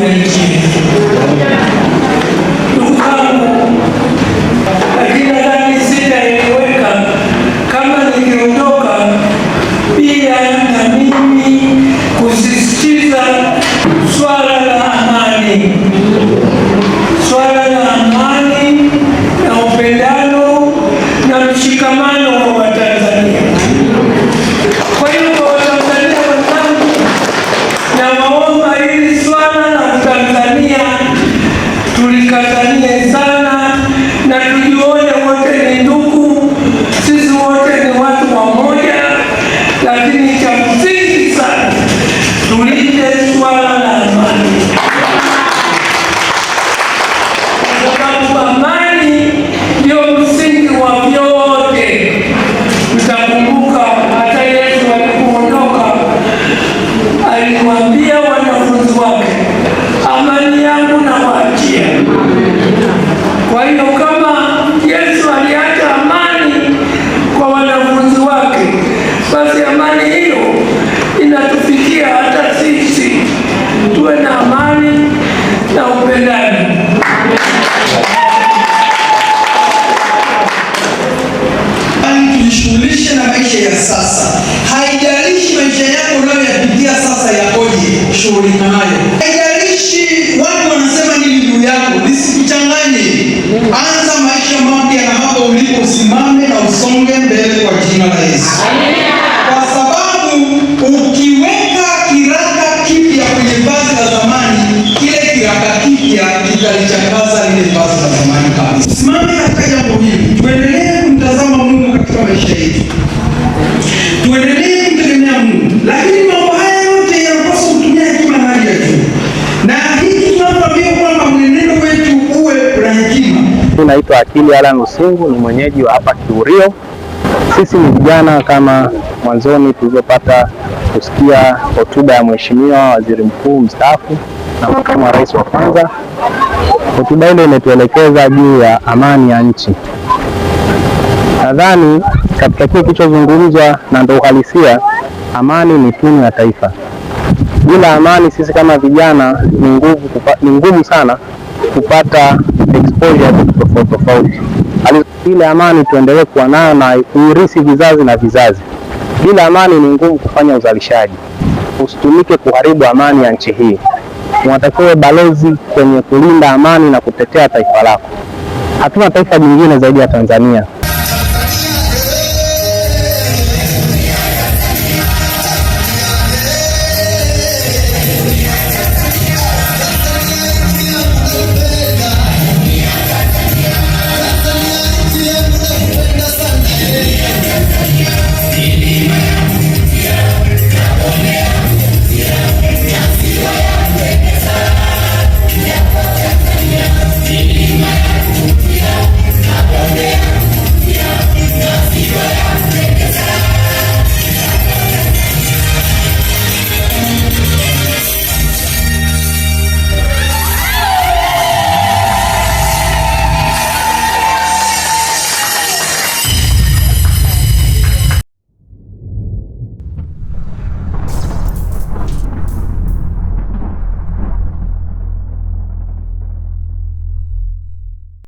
wa nchi yetu. Ndugu zangu, lakini nadhani sitaeleweka kama nikiondoka pia na mimi kusisitiza swala la amani, swala la amani na upendano na mshikamano wa Watanzania. Kwa hiyo kwa Watanzania wenzangu, nawaomba hili swala la Tanzania tulikazanie sana na tujione wote ni ndugu, sisi wote ni watu wamoja, lakini cha msingi sana tulinde swala la amani, kwa sababu amani ndio msingi wa vyote. Mtakumbuka hata Yesu alipoondoka aliwaambia wanafunzi wake, amani yangu nawaachia. Kwa hiyo kama Yesu aliacha amani kwa wanafunzi wake, basi amani hiyo inatufikia hata sisi, tuwe na amani na upendano. Tujishughulishe na maisha ya sasa. Haijalishi maisha yako unayoyapitia sasa yakoje, shughulika nayo. Haijalishi watu wanasema nini juu yako, lisikuchanganye. Anza maisha mapya na hapo ulipo usimame na usonge mbele kwa jina la Yesu. Kwa sababu ukiweka kiraka kipya kwenye vazi la zamani, kile kiraka kipya kitalichakaza lile vazi la zamani kabisa. Simame katika jambo hili. Tuendelee kumtazama Mungu katika maisha yetu. Tuendelee kumtegemea Mungu. Lakini mambo haya yote yanapaswa kutumia hekima hali ya juu. Na hiki tunapoambia kwamba mwenendo wetu uwe na hekima. Naitwa Akili Alan Lusingu, ni mwenyeji wa hapa Kiurio. Sisi ni vijana, kama mwanzoni tulivyopata kusikia hotuba ya Mheshimiwa Waziri Mkuu mstaafu na makamu wa rais wa kwanza. Hotuba ile imetuelekeza juu ya amani ya nchi. Nadhani katika kile kilichozungumzwa na ndio uhalisia, amani ni tunu ya taifa. Bila amani sisi kama vijana ni ngumu sana kupata exposure tofauti tofauti. Ile amani tuendelee kuwa nayo na kuirisi vizazi na vizazi. Bila amani ni ngumu kufanya uzalishaji. Usitumike kuharibu amani ya nchi hii. Unatakiwa balozi kwenye kulinda amani na kutetea taifa lako. Hatuna taifa jingine zaidi ya Tanzania.